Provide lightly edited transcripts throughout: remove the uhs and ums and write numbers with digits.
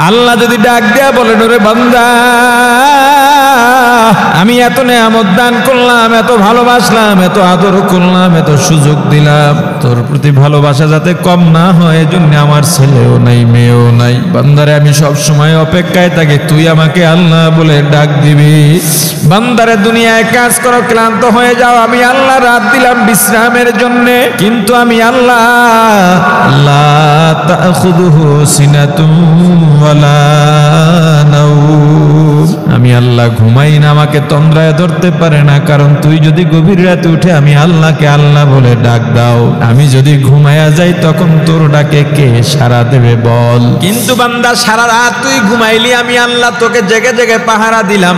আল্লাহ যদি ডাক দেয়া বলেন, ওরে বান্দা, আমি এত নেয়ামত দান করলাম, এত ভালোবাসলাম, এত আদর করলাম, এত সুযোগ দিলাম, তোর প্রতি ভালোবাসা যাতে কম না হয় এজন্য আমার ছেলেও নাই, মেয়েও নাই। বান্দারে আমি সব সময় অপেক্ষায় থাকি তুই আমাকে আল্লাহ বলে ডাক দিবি। বান্দারে দুনিয়ায় কাজ করো, ক্লান্ত হয়ে যাও, আমি আল্লাহ রাত দিলাম বিশ্রামের জন্য, কিন্তু আমি আল্লাহ লা তাখুযুহু সিনাতুন ওয়ালা নাওম, আমি আল্লাহ ঘুমাই না, আমাকে তন্দ্রায় ধরতে পারে না। কারণ তুই যদি গভীর রাতে উঠে আমি আল্লাহকে আল্লাহ বলে ডাক দাও, আমি যদি ঘুমায়া যাই তখন তোর ডাকে কে সাড়া দেবে বল? কিন্তু বান্দা সারা রাত তুই ঘুমাইলি, আমি আল্লাহ তোকে জেগে জেগে পাহারা দিলাম।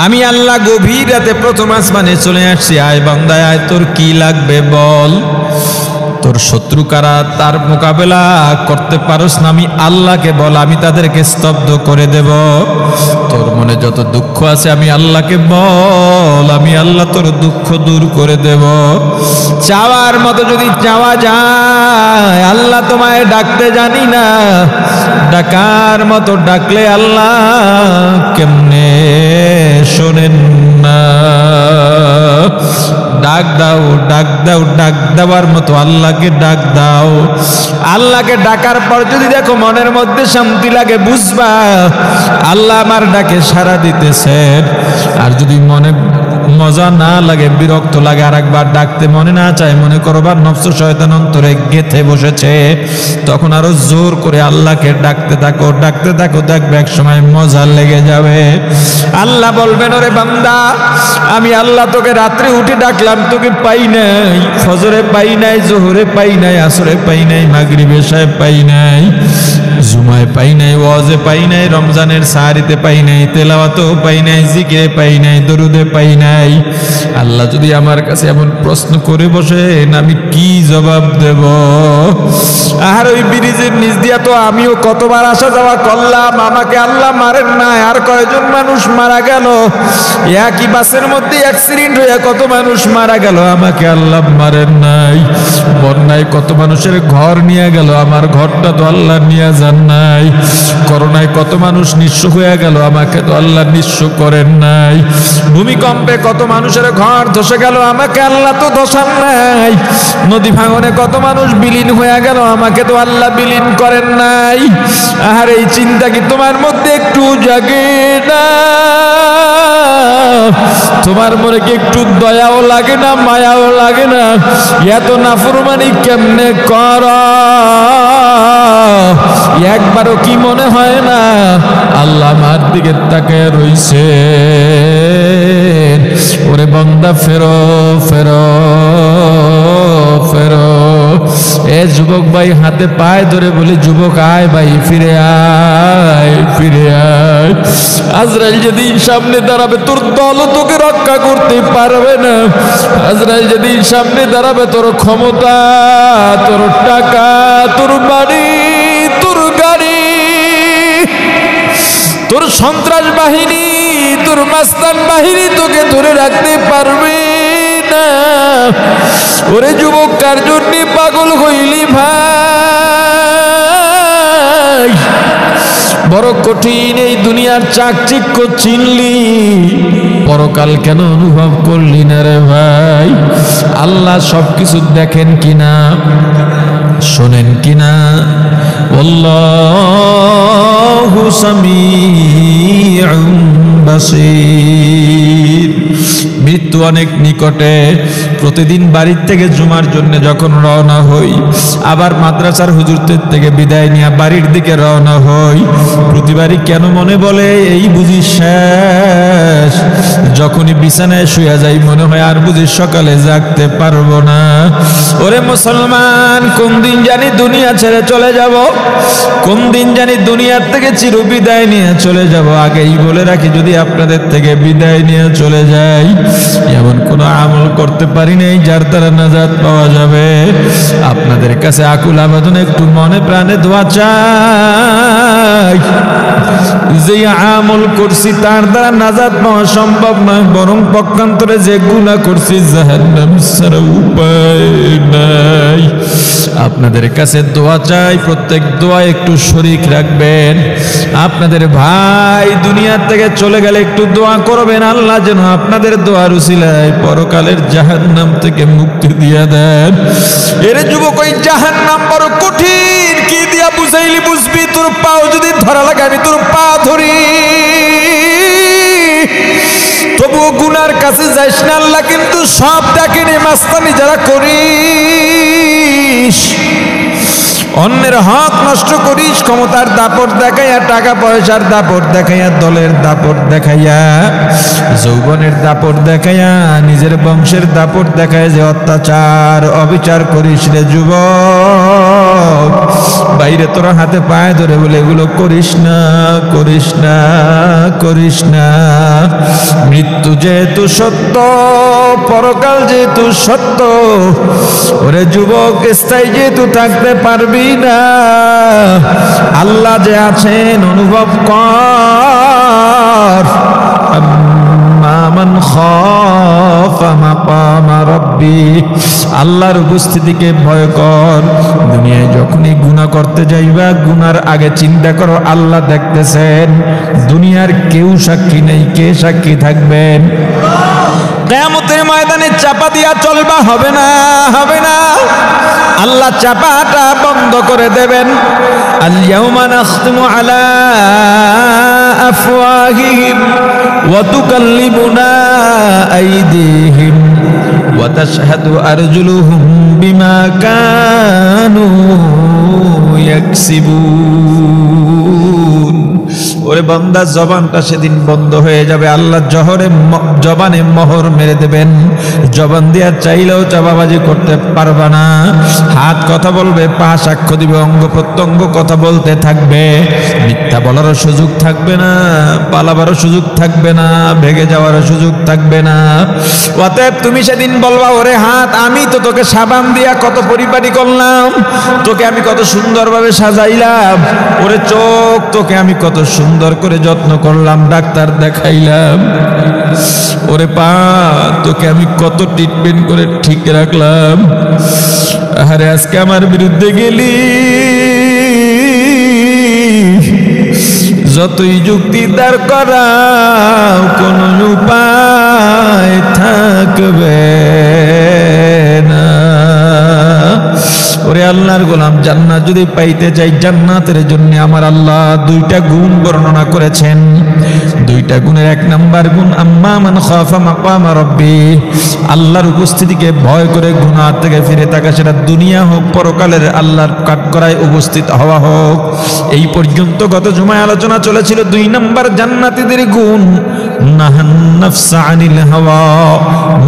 আমি আল্লাহ গভীর রাতে প্রথম আসমানে চলে আসছি, আয় বান্দা আয়, তোর কি লাগবে বল? তোর শত্রু কারা, তার মোকাবেলা করতে পারোস না, আমি আল্লাহকে বল, আমি তাদেরকে স্তব্ধ করে দেব। তোর মনে যত দুঃখ আছে আমি আল্লাহকে বল, আমি আল্লাহ তোর দুঃখ দূর করে দেব। চাওয়ার মতো যদি চাওয়া যায়, আল্লাহ তোমায় ডাকতে জানি না, ডাকার মতো ডাকলে আল্লাহ কেমনে শোনেন না? ডাক দাও, ডাক দাও, ডাক দেওয়ার মতো আল্লাহকে ডাক দাও। আল্লাহকে ডাকার পর যদি দেখো মনের মধ্যে শান্তি লাগে, বুঝবা আল্লাহ আমার ডাকে সাড়া দিতেছেন। আর যদি মনে মজা না লাগে, বিরক্ত লাগে, আর একবার ডাকতে মনে না চায়, মনে করবার নফস শয়তান অন্তরে গেথে বসেছে, তখন আরো জোর করে আল্লাহকে ডাকতে থাকো, ডাকতে থাকো, দেখবে এক সময় মজা লেগে যাবে। আল্লাহ বলবেন, ওরে বান্দা, আমি আল্লাহ তোকে রাত্রে উঠে ডাকলাম, তোকে পাই নাই, ফজরে পাই নাই, জোহরে পাই নাই, আসরে পাই নাই, মাগরিবে এশায় পাই নাই, জুমায় পাই নাই, ওয়াজে পাই নাই, রমজানের সাহারিতে পাই নাই, তেলাওয়াতেও পাই নাই, জিকিরে পাই নাই, দরুদে পাই নাই। আল্লাহ যদি আমার কাছে এমন প্রশ্ন করে বসেন, আমি কি জবাব দেব? আর ওই ব্রিজের নিচ দিয়া তো আমিও কতবার আসা যাওয়া করলাম, আমাকে আল্লাহ মারেন নাই। আর কয়জন মানুষ মারা গেল, একই বাসের মধ্যে অ্যাক্সিডেন্ট হয়ে কত মানুষ মারা গেল, আমাকে আল্লাহ মারেন নাই। বন্যায় কত মানুষের ঘর নিয়ে গেল, আমার ঘরটা তো আল্লাহ নিয়ে যান নাই। করোনায় কত মানুষ নিঃস্ব হয়ে গেল, আমাকে তো আল্লাহ নিঃস্ব করেন নাই। ভূমিকম্পে কত মানুষের ঘর ধসে গেল, আমাকে আল্লাহ তো ধসান নাই। নদী ভাঙনে কত মানুষ বিলীন হয়ে গেল, আমাকে তো আল্লাহ বিলীন করেন নাই। আর এই চিন্তা কি তোমার মধ্যে একটু জাগে না? তোমার মনে কি একটু দয়াও লাগে না, মায়াও লাগে না? এত নাফরমানি কেমনে কর? একবারও কি মনে হয় না আল্লাহ আমার দিকে তাকিয়ে রইছে? ওরে বান্দা, ফেরো ফেরো ফেরো। এ যুবক ভাই, হাতে পায়ে ধরে বলি, যুবক আয় ভাই, ফিরে আয়, ফিরে আয়। আজরাইল যেদিন সামনে দাঁড়াবে, তোর দল তোকে রক্ষা করতে পারবে না। আজরাইল যেদিন সামনে দাঁড়াবে, তোর ক্ষমতা, তোর টাকা, তোর বাড়ি, তোর গাড়ি, তোর সন্ত্রাস বাহিনী, তোর মাস্তান বাহিনী তোকে ধরে রাখতে পারবে না। ওরে যুবক, কার জন্য পাগল হইলি ভাই? বড় কঠিন এই দুনিয়ার চাকচিক্য চিনলি, পরকাল কেন অনুভব করলি না রে ভাই? আল্লাহ সবকিছু দেখেন কিনা, শোনেন কিনা? আল্লাহু সামিউন বাসীর। মৃত্যু অনেক নিকটে। প্রতিদিন বাড়ির থেকে জুমার জন্য যখন রওনা হই, আবার মাদ্রাসার হুজুরদের থেকে বিদায় নিয়ে বাড়ির দিকে রওনা হই, প্রতিবারই কেন মনে বলে এই বুঝি শেষ। যখনই বিছানায় শুয়ে যাই মনে হয় আর বুঝি সকালে জাগতে পারবো না। ওরে মুসলমান, কোন দিন জানি দুনিয়া ছেড়ে চলে যাব, কোন দিন জানি দুনিয়ার থেকে চির বিদায় নিয়ে চলে যাব। আগেই বলে রাখি, যদি আপনাদের থেকে বিদায় নিয়ে চলে যাই, এমন কোনো আমল করতে পারি নাই যার দ্বারা নাজাত পাওয়া যাবে। আপনাদের কাছে আকুল আবেদন, একটু মনে প্রাণে দোয়া চাই। যে আমল করছি তার দ্বারা নাজাত পাওয়া সম্ভব নয়, বরং পক্ষান্তরে যে গুনাহ করছি জাহান্নাম ছাড়া উপায় নাই। আপনাদের কাছে দোয়া চাই, প্রত্যেক দোয়া একটু শরীক রাখবেন। আপনাদের ভাই দুনিয়া থেকে চলে গেলে একটু দোয়া করবেন, আল্লাহ যেন আপনাদের দোয়ার উসিলায় পরকালের জাহান্নাম থেকে মুক্তি দিয়ে দেন। এর যুবক, ওই জাহান্নাম বড় কঠিন, কি দিয়া বুঝাইলি বুঝবি? তোর পাও যদি ধরা লাগে আমি তোর পা ধরি, তবুও গুনার কাছে যাইস না। আল্লাহ কিন্তু সব দেখেনি, মাস্তানি যারা করিস, অন্যের হক নষ্ট করিস, ক্ষমতার দাপট দেখাইয়া, টাকা পয়সার দাপট দেখাইয়া, দলের দাপট দেখাইয়া, যৌবনের দাপট দেখাইয়া, নিজের বংশের দাপট দেখায় যে অত্যাচার অবিচার করিস রে যুবক, বাইরে তোরা হাতে পায়ে ধরে বলে এগুলো করিস না, করিস না, করিস না। মৃত্যু যেহেতু সত্য, পরকাল যেহেতু সত্য, ওরে যুবক স্থায়ী যেহেতু থাকতে পারবি না, আল্লাহ যে আছেন অনুভব কর। মান খাফা মাকামা রাব্বি, আল্লাহর উপস্থিতিকে ভয় কর। দুনিয়ায় যখনই গুনাহ করতে যাইবা, গুনার আগে চিন্তা করো আল্লাহ দেখতেছেন। দুনিয়ার কেউ সাক্ষী নেই, কে সাক্ষী থাকবেন? কিয়ামতের ময়দানে চাপা দিয়া চলবা, হবে না, হবে না। আল্লাহ চাপাটা বন্ধ করে দেবেন। আল ইয়াউমা নাখতিমু আলা আফওয়াহিহিম ওয়া তুকাল্লিমুনা আইদিহিম ওয়া তাশহাদু আরজুলুহুম বিমা কানু ইয়াকসিবুন। ওরে বান্দা, জবানটা সেদিন বন্ধ হয়ে যাবে, আল্লাহ জবানে মোহর মেরে দেবেন। জবান দিয়া চাইলেও চাপাবাজি করতে পারবা না। হাত কথা বলবে, পা সাক্ষ্য দিবে, অঙ্গ প্রত্যঙ্গ কথা বলতে থাকবে। মিথ্যা বলারও সুযোগ থাকবে না, পালাবারও সুযোগ থাকবে না, ভেগে যাওয়ারও সুযোগ থাকবে না। অতএব তুমি সেদিন বলবা, ওরে হাত, আমি তো তোকে সাবান দিয়া কত পরিপাটি করলাম, তোকে আমি কত সুন্দরভাবে সাজাইলাম। ওরে চোখ, তোকে আমি কত সুন্দর করে যত্ন করলাম, ডাক্তার দেখাইলাম। ওরে পা, তোকে আমি কত ট্রিটমেন্ট করে ঠিক রাখলাম। আরে আজকে আমার বিরুদ্ধে গেলি, যতই যুক্তি দাঁড় করাও, কোনো উপায় থাকবে না। ওরে আল্লাহর গোলাম, জান্নাত যদি পাইতে চাই, জান্নাতের জন্য আমার আল্লাহ দুইটা গুণ বর্ণনা করেছেন। দুইটা গুণের এক নাম্বার গুণ আম্মা মান খাফা মাকামা রাব্বি, আল্লাহর উপস্থিতিকে ভয় করে গুনাহ থেকে ফিরে থাকা, সেটা দুনিয়া হোক পরকালের আল্লাহর কাঠগড়ায় উপস্থিত হওয়া হোক। এই পর্যন্ত গত জুমায় আলোচনা চলেছিল। দুই নাম্বার জান্নাতীদের গুণ নাহান নাফসা আনিল হাওয়া,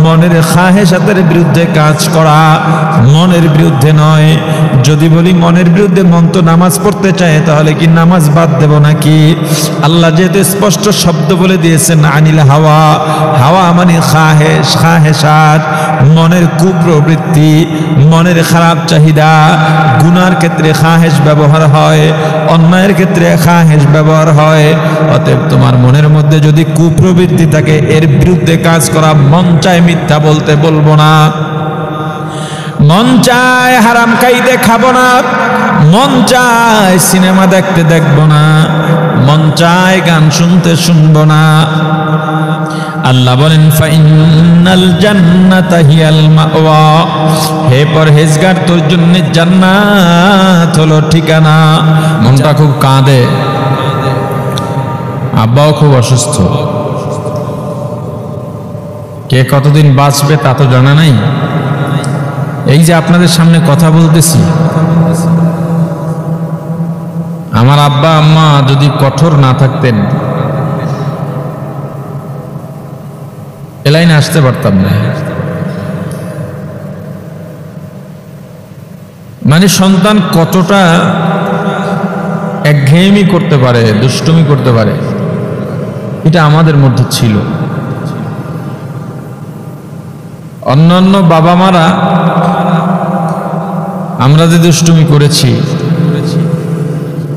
মনের খাহেশাতের বিরুদ্ধে কাজ করা, মনের বিরুদ্ধে নয়। যদি বলি মনের বিরুদ্ধে, মন তো নামাজ পড়তে চায়, তাহলে কি নামাজ বাদ দেব নাকি? আল্লাহ যেহেতু স্পষ্ট শব্দ বলে দিয়েছেন আনিল হাওয়া, হাওয়া মানে খাহেশ, খাহেশাত, মনের কুপ্রবৃত্তি, মনের খারাপ চাহিদা। গুনার ক্ষেত্রে খাহেশ ব্যবহার হয়, অন্যায়ের ক্ষেত্রে খাহেশ ব্যবহার হয়। অতএব তোমার মনের মধ্যে যদি কুপ্রবৃত্তি থাকে, এর বিরুদ্ধে কাজ করা। মন চায় মিথ্যা বলতে, বলবো না। মন চায় হারাম খাইতে, খাবো না। মন চায় সিনেমা দেখতে, দেখবো না। মন চায় গান শুনতে, শুনবো না। আল্লাহ বলেন ফাইনাল জান্নাতা হিয়াল মাওয়া, হে পরহেজগার, তোর জন্য জান্নাত হলো ঠিকানা। মনটা খুব কাঁদে, আব্বাও খুব অসুস্থ, কে কতদিন বাঁচবে তা তো জানা নাই। এই যে আপনাদের সামনে কথা বলতেছি, আমার আব্বা আম্মা যদি কঠোর না থাকতেন, এ লাইনে আসতে পারতাম না। মানে সন্তান কতটা একঘেয়েমি করতে পারে, দুষ্টুমি করতে পারে, এটা আমাদের মধ্যে ছিল। অন্যান্য বাবা মারা আমরা যে দুষ্টুমি করেছি,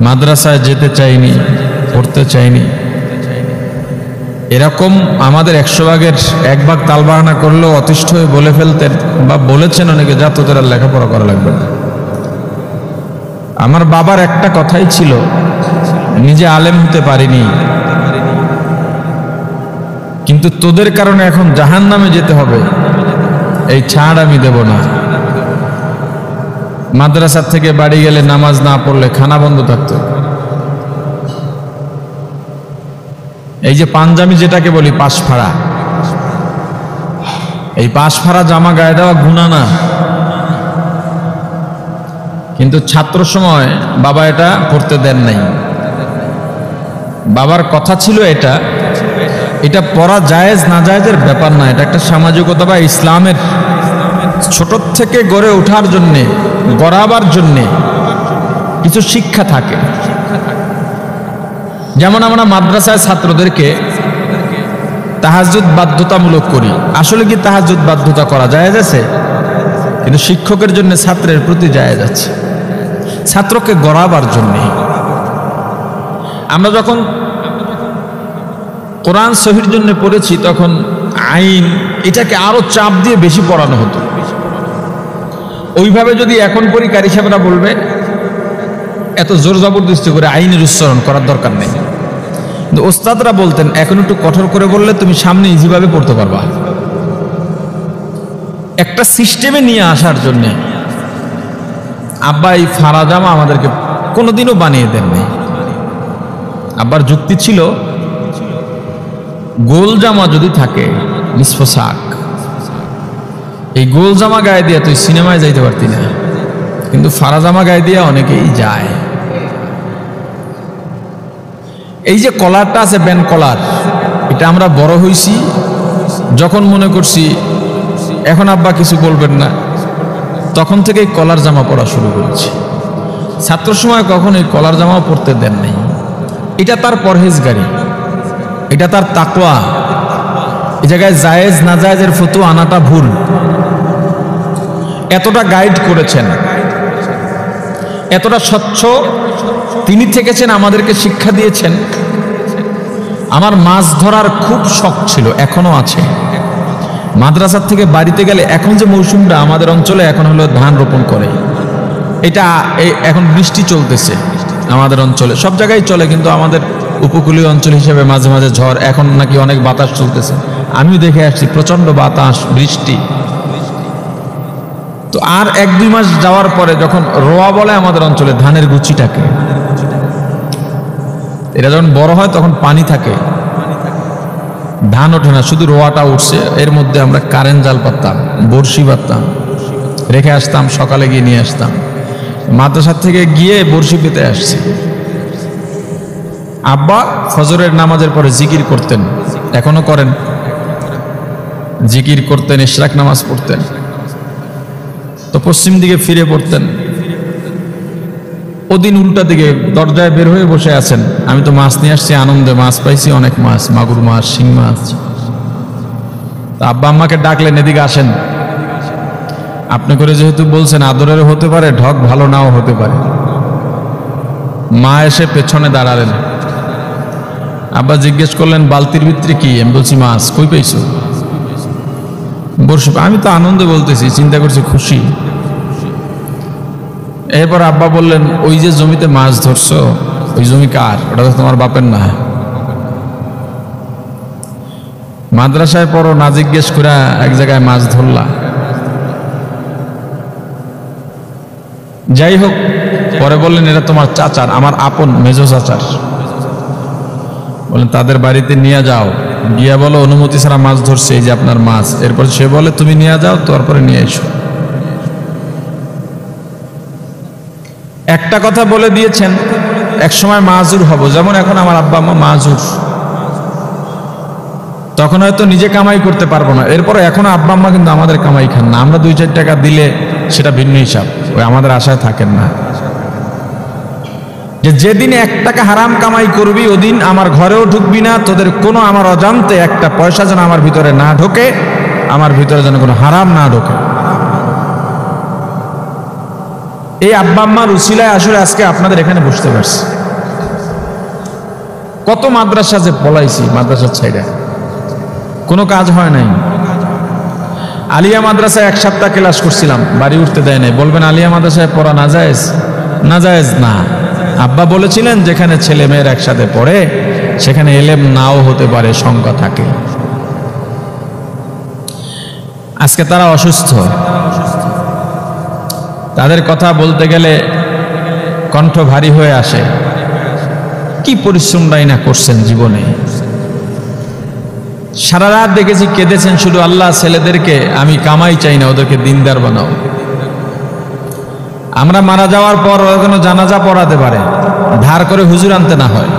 মাদ্রাসায় যেতে চাইনি, পড়তে চাইনি। এরকম আমাদের 100 ভাগের 1 ভাগ তালবাহানা করলেও অতিষ্ঠ হয়ে বলে ফেলতেন বা বলেছেন অনেকে, যা তোদের আর লেখাপড়া করা লাগবে না। আমার বাবার একটা কথাই ছিল, নিজে আলেম হতে পারিনি, কিন্তু তোদের কারণে এখন জাহান্নামে যেতে হবে, এই ছাড় আমি দেব না। মাদ্রাসা থেকে বাড়ি গেলে নামাজ না পড়লে খানা বন্ধ থাকতো। এই যে পাঞ্জাবি যেটাকে বলি পাশফাড়া, এই পাশফাড়া জামা গায়ে দেওয়া গুনাহ না, কিন্তু ছাত্র সময় বাবা এটা পড়তে দেন নাই। বাবার কথা ছিল এটা পড়া জায়েজ না জায়েজের ব্যাপার না, এটা একটা সামাজিকতা বা ইসলামের ছোট থেকে গড়ে ওঠার জন্যে, গড়াবার জন্যে কিছু শিক্ষা থাকে। যেমন আমরা মাদ্রাসায় ছাত্রদেরকে তাহাজ্জুদ বাধ্যতামূলক করি। আসলে কি তাহাজ্জুদ বাধ্যতা করা জায়েজ আছে? কিন্তু শিক্ষকের জন্য ছাত্রের প্রতি জায়েজ আছে, ছাত্রকে গড়াবার জন্যে। আমরা যখন কোরআন সহির জন্য পড়েছি তখন আইন এটাকে আরো চাপ দিয়ে বেশি পড়ানো হতো। ওইভাবে যদি এখন পড়ি কারি সাহেবরা বলবে এত জোর জবরদস্তি করে আইনের উচ্চারণ করার দরকার নেই। কিন্তু ওস্তাদরা বলতেন এখন একটু কঠোর করে বললে তুমি সামনে ইজিভাবে পড়তে পারবা। একটা সিস্টেমে নিয়ে আসার জন্যে আব্বা এই ফাড়া জামা আমাদেরকে কোনোদিনও বানিয়ে দেননি। আব্বার যুক্তি ছিল গোল জামা যদি থাকে নিসফ শাক, এই গোল জামা গায়ে দিয়ে তুই সিনেমায় যাইতে পারতি না, কিন্তু ফাড়া জামা গায়ে দিয়ে অনেকেই যায়। এই যে কলারটা আছে ব্যান কলার, এটা আমরা বড় হইছি যখন মনে করছি এখন আব্বা কিছু বলবেন না, তখন থেকে এই কলার জামা পরা শুরু করেছি। ছাত্র সময় কখন এই কলার জামাও পরতে দেন নাই। এটা তার পরহেজগারি, এটা তার তাকওয়া। এই জায়গায় জায়েজ না জায়েজের ফতোয়া আনাটা ভুল। এতটা গাইড করেছেন, এতটা স্বচ্ছ তিনি থেকেছেন, আমাদেরকে শিক্ষা দিয়েছেন। আমার মাছ ধরার খুব শখ ছিল, এখনো আছে। মাদ্রাসার থেকে বাড়িতে গেলে এখন যে মৌসুমটা আমাদের অঞ্চলে এখন হলো ধান রোপণ করে, এটা এখন বৃষ্টি চলতেছে আমাদের অঞ্চলে, সব জায়গায় চলে, কিন্তু আমাদের উপকূলীয় অঞ্চল হিসেবে মাঝে মাঝে ঝড়, এখন নাকি অনেক বাতাস চলতেছে। আমিও দেখে আসছি প্রচন্ড বাতাস, বৃষ্টি। তো আর 1-2 মাস যাওয়ার পরে যখন রোয়া বলে আমাদের অঞ্চলে ধানের গুচিটাকে, এটা যখন বড় হয় তখন পানি থাকে, ধান ওঠে না, শুধু রোয়াটা উঠছে। এর মধ্যে আমরা কারেন্ট জাল পাততাম, বড়শি পাততাম, রেখে আসতাম, সকালে গিয়ে নিয়ে আসতাম। মাদ্রাসা থেকে গিয়ে বড়শি পেতে আসছি। আব্বা ফজরের নামাজের পরে জিকির করতেন, এখনো করেন, জিকির করতেন, ইশরাক নামাজ পড়তেন। তো পশ্চিম দিকে ফিরে পড়তেন। ওদিন উল্টা দিকে দরজায় বের হয়ে বসে আছেন, আমি তো মাছ নিয়ে আসছি, আনন্দে মাছ পাইছি, অনেক মাছ, মাগুর মাছ, শিং মাছ। আব্বা আম্মাকে ডাকলেন, এদিকে আসেন। আপনি করে যেহেতু বলছেন আদরের হতে পারে, ঢক ভালো নাও হতে পারে। মা এসে পেছনে দাঁড়ালেন। আব্বা জিজ্ঞেস করলেন বালতির ভিতরে কি? আমি বলছি মাছ। কই পাইছো? বর্ষি। আমি তো আনন্দে বলতেছি, চিন্তা করছি খুশি। এরপর আব্বা বললেন ওই যে জমিতে মাছ ধরছো, ওই জমি কার? ওটা তো তোমার বাপের না। মাদ্রাসায় পড়ো, না জিজ্ঞেস করে এক জায়গায় মাছ ধরলা। যাই হোক, পরে বললেন এটা তোমার চাচার, আমার আপন মেজো চাচার। বলেন তাদের বাড়িতে নিয়ে যাও, গিয়া বলো অনুমতি ছাড়া মাছ ধরছে, এই যে আপনার মাছ। এরপর সে বলে তুমি নিয়ে যাও, তারপরে নিয়ে এসো। একটা কথা বলে দিয়েছেন, এক সময় মাজুর হব, যেমন এখন আমার আব্বা আম্মা মাজুর। তখন হয়তো নিজে কামাই করতে পারবো না, এরপরে এখনো আব্বা আম্মা কিন্তু আমাদের কামাই খান না। আমরা 2-4 টাকা দিলে সেটা ভিন্ন হিসাব, ওই আমাদের আশায় থাকেন না। যে যেদিন 1 টাকা হারাম কামাই করবি ওদিন আমার ঘরেও ঢুকবি না, তোদের কোনো আমার অজান্তে একটা পয়সা যেন আমার ভিতরে না ঢোকে, আমার ভিতরে যেন কোনো হারাম না ঢোকে। এই আব্বা আম্মার উসিলায় আসলে আজকে আপনাদের এখানে বসতে পারছি। কত মাদ্রাসা যে পলাইছি, মাদ্রাসার ছাইড়া কোনো কাজ হয় নাই। আলিয়া মাদ্রাসায় 1 সপ্তাহ ক্লাস করছিলাম, বাড়ি উঠতে দেয় নাই। বলবেন আলিয়া মাদ্রাসায় পড়া নাজায়েজ? নাজায়েজ না। আব্বা বলেছিলেন যেখানে ছেলে মেয়ের একসাথে পড়ে সেখানে এলেম নাও হতে পারে, সংখ্যা থাকে। আজকে তারা অসুস্থ, তাদের কথা বলতে গেলে কণ্ঠ ভারী হয়ে আসে। কি পরিশ্রমটাই না করছেন জীবনে। সারা রাত দেখেছি কেঁদেছেন শুধু, আল্লাহ ছেলেদেরকে আমি কামাই চাই না, ওদেরকে দিনদার বানাও। আমরা মারা যাওয়ার পর ওরা যেন জানাজা পড়াতে পারে, ধার করে হুজুর আনতে না হয়।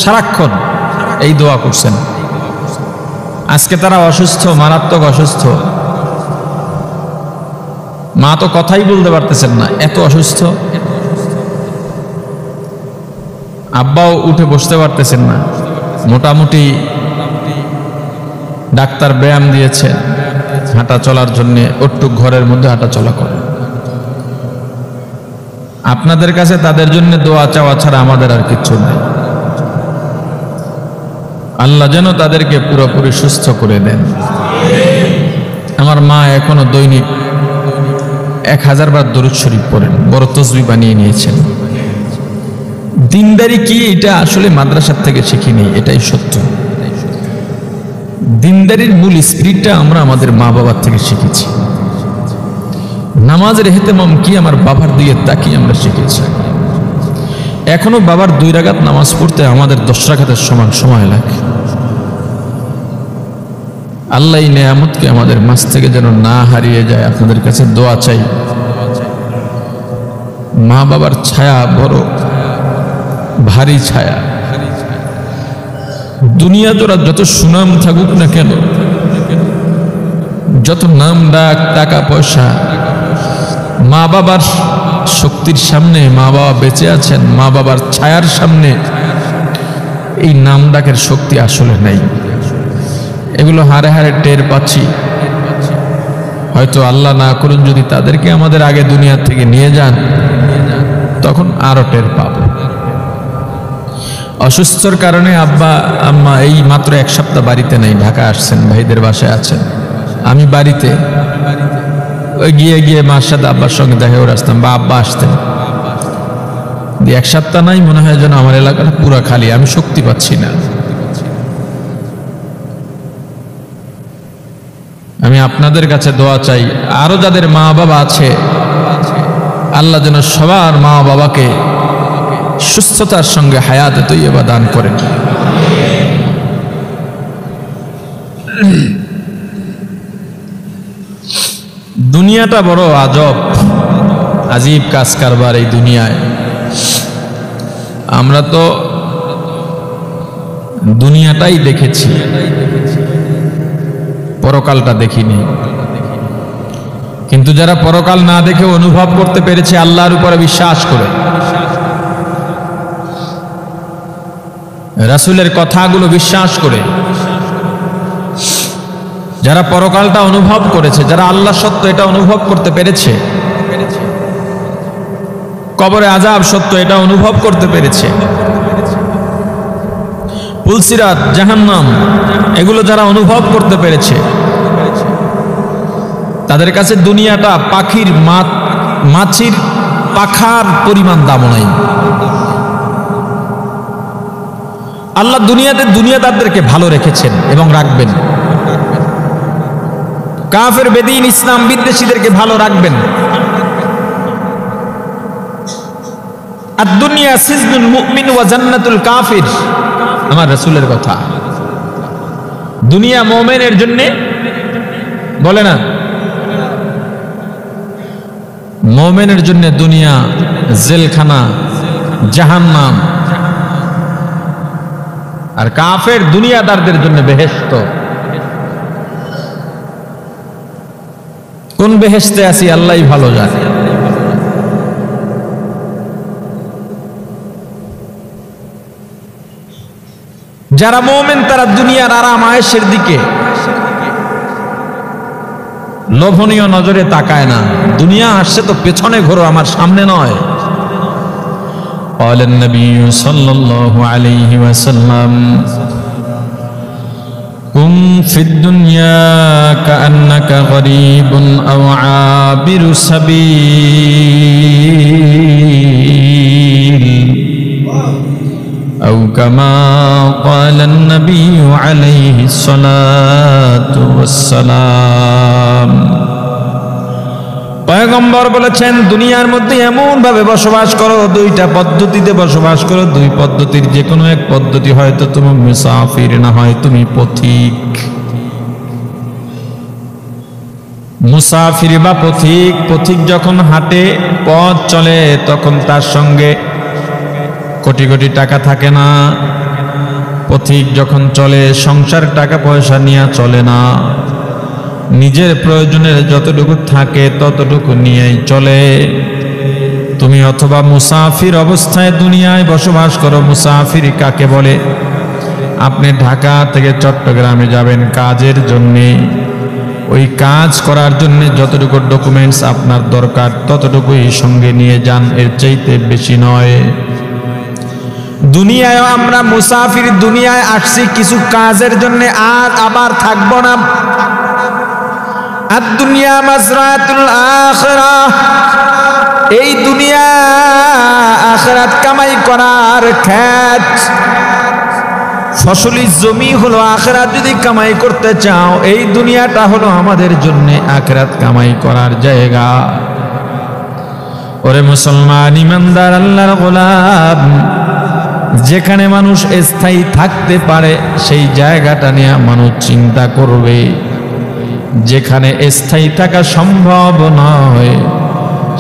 সারাক্ষণ এই দোয়া করছেন। আজকে তারা অসুস্থ, মারাত্মক অসুস্থ। মা তো কথাই বলতে পারতেছেন না, এত অসুস্থ। আব্বাও উঠে বসতে পারতেছেন না। মোটামুটি ডাক্তার ব্যায়াম দিয়েছে হাঁটা চলার জন্য, ওটুক ঘরের মধ্যে হাঁটা চলা করে। আপনাদের কাছে তাদের জন্য দোয়া চাওয়া ছাড়া আমাদের আর কিচ্ছু নাই। আল্লাহ যেন তাদেরকে পুরোপুরি সুস্থ করে দেন। আমার মা এখনো দৈনিক 1000 বার দরুদ শরীফ পড়েন, বড় তসবিহ বানিয়ে নিয়েছেন। দিনদারি কি এটা আসলে মাদ্রাসার থেকে শিখিনি, এটাই সত্য। দিনদারির মূল স্পিরিটটা আমরা আমাদের মা বাবার থেকে শিখেছি। নামাজের ইহতিমাম কি আমার বাবার দিকে তাকিয়ে আমরা শিখেছি। এখনো বাবার 2 রাকাত নামাজ পড়তে আমাদের 10 রাকাতের সমান সময় লাগে। আল্লাহ এই নেয়ামতকে আমাদের মাঝ থেকে যেন না হারিয়ে যায়। আপনাদের কাছে দোয়া চাই। মা বাবার ছায়া বড় ভারী ছায়া। দুনিয়া তোরা যত সুনাম থাকুক না কেন, যত নাম ডাক টাকা পয়সা, মা বাবার শক্তির সামনে, মা বাবা বেঁচে আছেন, মা বাবার ছায়ার সামনে এই নাম ডাকের শক্তি আসলে নাই। এগুলো হারে হারে টের পাচ্ছি। হয়তো আল্লাহ না করুন যদি তাদেরকে আমাদের আগে দুনিয়া থেকে নিয়ে যান, তখন আরো টের পাব। অসুস্থর কারণে আব্বা আম্মা এই মাত্র 1 সপ্তাহ বাড়িতে নেই, ঢাকা আসছেন, ভাইদের বাসায় আছেন। আমি বাড়িতে ওই গিয়ে মার সাথে আব্বার সঙ্গে দেখা করে আসতাম, বা আব্বা আসতেন। 1 সপ্তাহ নাই, মনে হয় যেন আমার এলাকাটা পুরা খালি, আমি শক্তি পাচ্ছি না। আমি আপনাদের কাছে দোয়া চাই, আরো যাদের মা বাবা আছে আল্লাহ যেন সবার মা বাবাকে সুস্থতার সঙ্গে হায়াতে তৈয়বা দান করেন। দুনিয়াটা বড় আজব, আজীব কাজ কারবার এই দুনিয়ায়। আমরা তো দুনিয়াটাই দেখেছি, পরকালটা দেখিনি। কিন্তু যারা পরকাল না দেখে অনুভব করতে পেরেছে আল্লাহর উপরে বিশ্বাস করে, রাসূলের কথাগুলো বিশ্বাস করে, যারা পরকালটা অনুভব করেছে, যারা আল্লাহ সত্য এটা অনুভব করতে পেরেছে, কবরে আযাব সত্য এটা অনুভব করতে পেরেছে, পুলসিরাত, জাহান্নাম এগুলো যারা অনুভব করতে পেরেছে, তাদের কাছে দুনিয়াটা পাখির মাছির পাখার পরিমাণ দাম নাই। আল্লাহ দুনিয়াদারদেরকে ভালো রেখেছেন এবং রাখবেন। কাফের বেদিন ইসলাম বিদ্বেষীদেরকে ভালো রাখবেন। আদ-দুনিয়া সিজনুল মুমিন ওয়া জান্নাতুল কাফির, আমার রাসূলের কথা। দুনিয়া মুমিনের জন্য, বলে না, মুমিনের জন্য দুনিয়া জেলখানা, জাহান্নাম, আর কাফের দুনিয়াদারদের জন্য বেহেশত। কোন বেহেশতে আছি আল্লাহই ভালো জানে। যারা মুমিন তারা দুনিয়ার আরাম আয়েশের দিকে লোভনীয় নজরে তাকায় না। দুনিয়া আসছে তো পেছনে ঘোরো, আমার সামনে নয়। قال النبي صلى الله عليه وسلم كن في الدنيا كأنك غريب أو عابر سبيل أو كما قال النبي عليه الصلاة والسلام পয়গম্বর বলেছেন দুনিয়ার মধ্যে এমন ভাবে বসবাস করো, দুইটা পদ্ধতিতে বসবাস করো, দুই পদ্ধতির যে কোনো এক পদ্ধতি, হয়তো তুমি মুসাফির না হয় তুমি পথিক। মুসাফির বা পথিক, পথিক যখন হাঁটে পথ চলে তখন তার সঙ্গে কোটি কোটি টাকা থাকে না। পথিক যখন চলে সংসার টাকা পয়সা নিয়ে চলে না, নিজের প্রয়োজনের যতটুকু থাকে ততটুকু নিয়েই চলে। তুমি অথবা মুসাফির অবস্থায় দুনিয়ায় বসবাস করো। মুসাফির কাকে বলে? আপনি ঢাকা থেকে চট্টগ্রামে যাবেন কাজের জন্যে, ওই কাজ করার জন্য যতটুকু ডকুমেন্টস আপনার দরকার ততটুকুই সঙ্গে নিয়ে যান, এর চাইতে বেশি নয়। দুনিয়ায় আমরা মুসাফির, দুনিয়ায় আসছি কিছু কাজের জন্য, আর আবার থাকবো না। দুনিয়া মাজরাতুল আখিরাহ, এই দুনিয়া আখিরাত কামাই করার ক্ষেত। ফসলি জমি হলো আখিরাত। যদি কামাই করতে চাও, এই দুনিয়াটা হলো আমাদের জন্য আখিরাত কামাই করার জায়গা। ওরে মুসলমান ইমানদার আল্লাহর গোলাম, যেখানে মানুষ স্থায়ী থাকতে পারে সেই জায়গাটা নিয়ে মানুষ চিন্তা করবে। যেখানে স্থায়ী থাকা সম্ভব নয়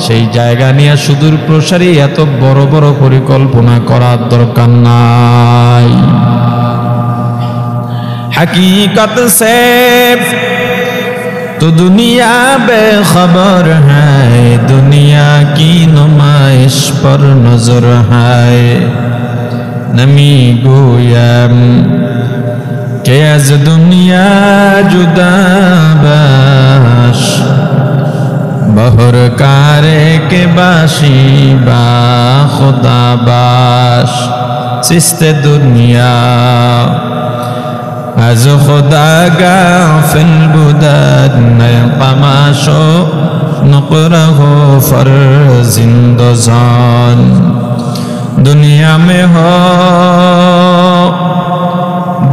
সেই জায়গা নিয়ে সুদূর প্রসারী এত বড় বড় পরিকল্পনা করার দরকার নাই। हकीकत से तो दुनिया बेखबर है, दुनिया की नुमाइश पर नजर है। नमी गोयम के आज दुनिया जुदा बाश, बहर कारे के बाशी बा खुदा बाश। सिस्ते दुनिया از خدا غافل بودن قماشو نقره فرزندزان। दुनिया में हो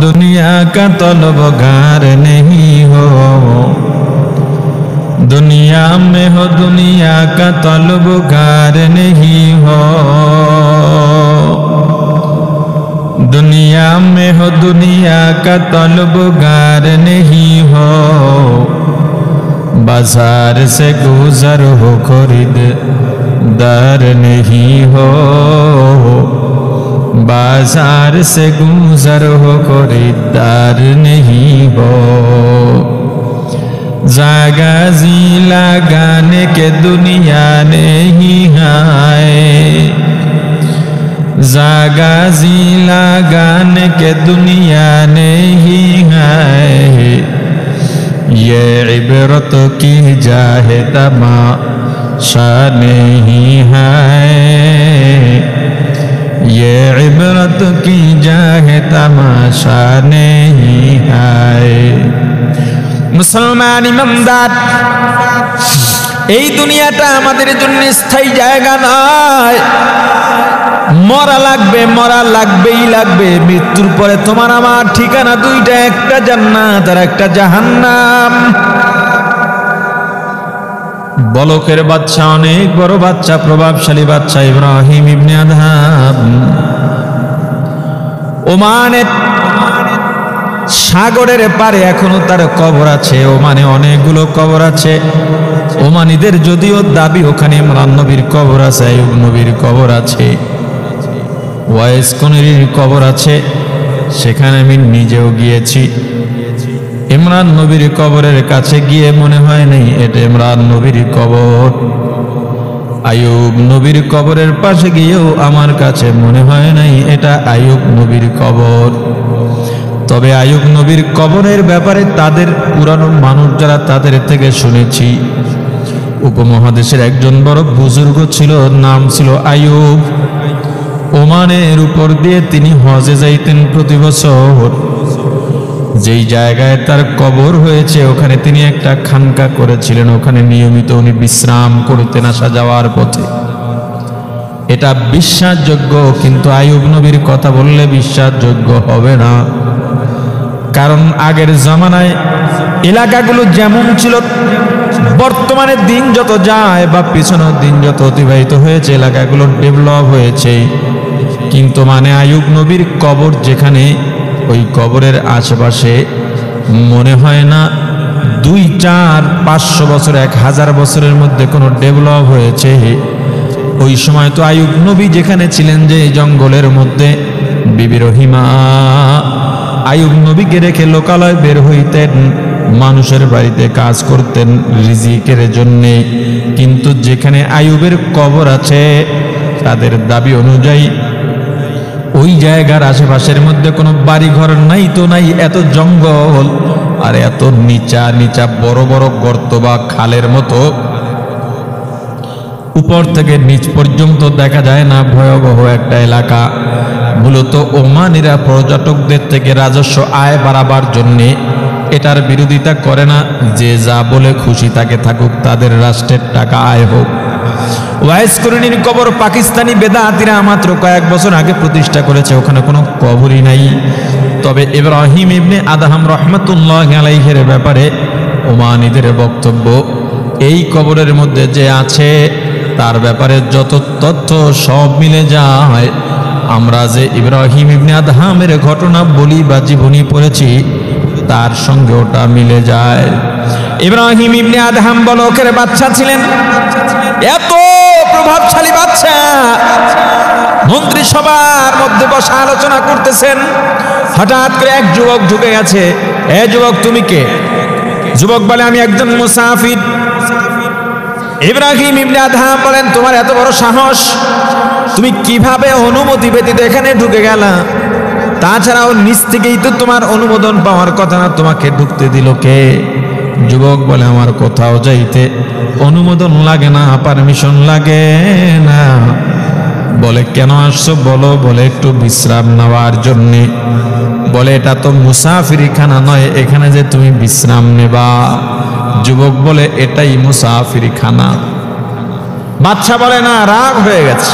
दुनिया का तलबगार नहीं हो, दुनिया में हो दुनिया का तलबगार नहीं हो। दुनिया में हो दुनिया का तलबगार नहीं हो, बाजार से गुजर हो खरीददार नहीं हो। बाजार से गुजर हो खरीददार नहीं हो। जागा जी लगाने के दुनिया नहीं है, जागा जी लगाने के दुनिया नहीं है। ये इबरत की जाहे तमाशा नहीं है, ये इबरत की जाहे तमाशा नहीं है। মুসলমান ইমানদার, এই দুনিয়াটা আমাদের জন্য স্থায়ী জায়গা নয়। মরা লাগবে, মরা লাগবেই লাগবে। মৃত্যুর পরে তোমার আমার ঠিকানা দুইটা, একটা জান্নাত আর একটা জাহান্নাম। বলকের বাচ্চা, অনেক বড় বাচ্চা, প্রভাবশালী বাচ্চা ইব্রাহিম ইবনে আদহাম ওমানের সাগরের পারে এখনো তার কবর আছে। ওমানে অনেকগুলো কবর আছে। ওমানিদের যদিও দাবি ওখানে ইমরান নবীর কবর আছে, আইয়ুব নবীর কবর আছে, ওয়াইস কোনেরির কবর আছে। সেখানে আমি নিজেও গিয়েছি। ইমরান নবীর কবরের কাছে গিয়ে মনে হয় নাই এটা ইমরান নবীর কবর। আইয়ুব নবীর কবরের পাশে গিয়েও আমার কাছে মনে হয় নাই এটা আইয়ুব নবীর কবর। তবে আইয়ুব নবীর কবরের ব্যাপারে তাদের পুরানো মানুষ যারা, তাদের থেকে শুনেছি। উপমহাদেশের একজন বড় বুজুর্গ ছিল, নাম ছিল আইয়ুব। ওমানের উপর দিয়ে তিনি হজে যাইতেন প্রতি বছর। যেই জায়গায় তার কবর হয়েছে ওখানে তিনি একটা খানকা করেছিলেন, ওখানে নিয়মিত উনি বিশ্রাম করতেন আসা যাওয়ার পথে। এটা বিশ্বাসযোগ্য, কিন্তু আইয়ুব নবীর কথা বললে বিশ্বাসযোগ্য হবে না। কারণ আগের জামানায় এলাকাগুলো যেমন ছিল, বর্তমানে দিন যত যায় বা পিছনের দিন যত অতিবাহিত হয়েছে এলাকাগুলো ডেভেলপ হয়েছে, কিন্তু মানে আইয়ুব নবীর কবর যেখানে, ওই কবরের আশেপাশে মনে হয় না 2, 4, 500 বছর 1000 বছরের মধ্যে কোনো ডেভেলপ হয়েছে। ওই সময় তো আইয়ুব নবী যেখানে ছিলেন, যে জঙ্গলের মধ্যে, বিবি রহিমা আইয়ুব নবীকে রেখে লোকালয় বের হইতেন, মানুষের বাড়িতে কাজ করতেন রিজিকের জন্যে। কিন্তু যেখানে আইয়ুবের কবর আছে তাদের দাবি অনুযায়ী ওই জায়গার আশেপাশের মধ্যে কোনো বাড়ি ঘর নাই তো নাই, এত জঙ্গল আর এত নিচা নিচা বড় বড় গর্ত বা খালের মতো, উপর থেকে নিচ পর্যন্ত দেখা যায় না, ভয়াবহ একটা এলাকা। মূলত ওমানিরা পর্যটকদের থেকে রাজস্ব আয় বাড়াবার জন্যে এটার বিরোধিতা করে না, যে যা বলে খুশি তাকে থাকুক, তাদের রাষ্ট্রের টাকা আয় হোক। ওয়াইস করণীর কবর পাকিস্তানি বেদাতিরা মাত্র কয়েক বছর আগে প্রতিষ্ঠা করেছে, ওখানে কোনো কবরই নাই। তবে ইব্রাহিম ইবনে আদহাম রহমতুল্লাহ আলাইহির ব্যাপারে ওমানিদের বক্তব্য, এই কবরের মধ্যে যে আছে তার ব্যাপারে যত তথ্য সব মিলে যায়। আমরা যে ইব্রাহিম ইবনে আদহামের ঘটনা বলি বা জীবনী পড়েছি তার সঙ্গে ওটা মিলে যায়। ইব্রাহিম ইবনে আদহাম বলকের বাচ্চা ছিলেন, এত প্রভাবশালী বাচ্চা, মন্ত্রিসভার মধ্যে বসে আলোচনা করতেছেন, হঠাৎ করে এক যুবক ঢুকে গেছে। এ যুবক তুমি কে? যুবক বলে আমি একজন মুসাফির। ইব্রাহিম ইবনে আদহাম বলেন তোমার এত বড় সাহস, তুমি কিভাবে অনুমতি ব্যতীত এখানে ঢুকে গেলা? তাছাড়াও নিচ থেকেই তো তোমার অনুমোদন পাওয়ার কথা না, তোমাকে ঢুকতে দিল কে? যুবক বলে আমার কোথাও যাইতে অনুমোদন লাগে না, পারমিশন লাগে না। বলে কেন আসছো বলো? বলে একটু বিশ্রাম নেওয়ার জন্যে। বলে এটা তো মুসাফিরি খানা নয়, এখানে যে তুমি বিশ্রাম নেবা। যুবক বলে এটাই মুসাফিরি খানা। বাচ্চা বলে না, রাগ হয়ে গেছে।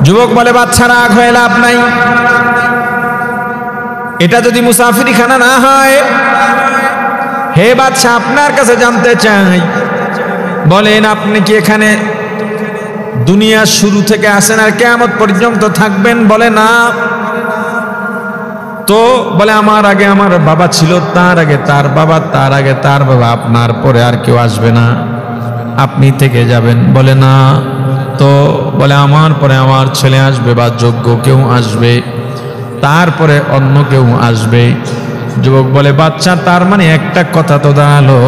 যুবক বলে বাচ্চা রাগ হয়ে লাভ নাই, এটা যদি মুসাফিরি খানা না হয়, হে বাচ্চা আপনার কাছে জানতে চাই, বলেন আপনি কি এখানে দুনিয়ার শুরু থেকে আসেন আর কিয়ামত পর্যন্ত থাকবেন? বলে না। তো বলে আমার আগে আমার বাবা ছিল, তার আগে তার বাবা, তার আগে তার বাবা, আপনার পরে আর কেউ আসবে না, আপনি থেকে যাবেন? বলে না। তো বলে আমার পরে আমার ছেলে আসবে বা যোগ্য কেউ আসবে, তারপরে অন্য কেউ আসবে। যুবক বলে বাচ্চা তার মানে একটা কথা তো দাঁড়ালো,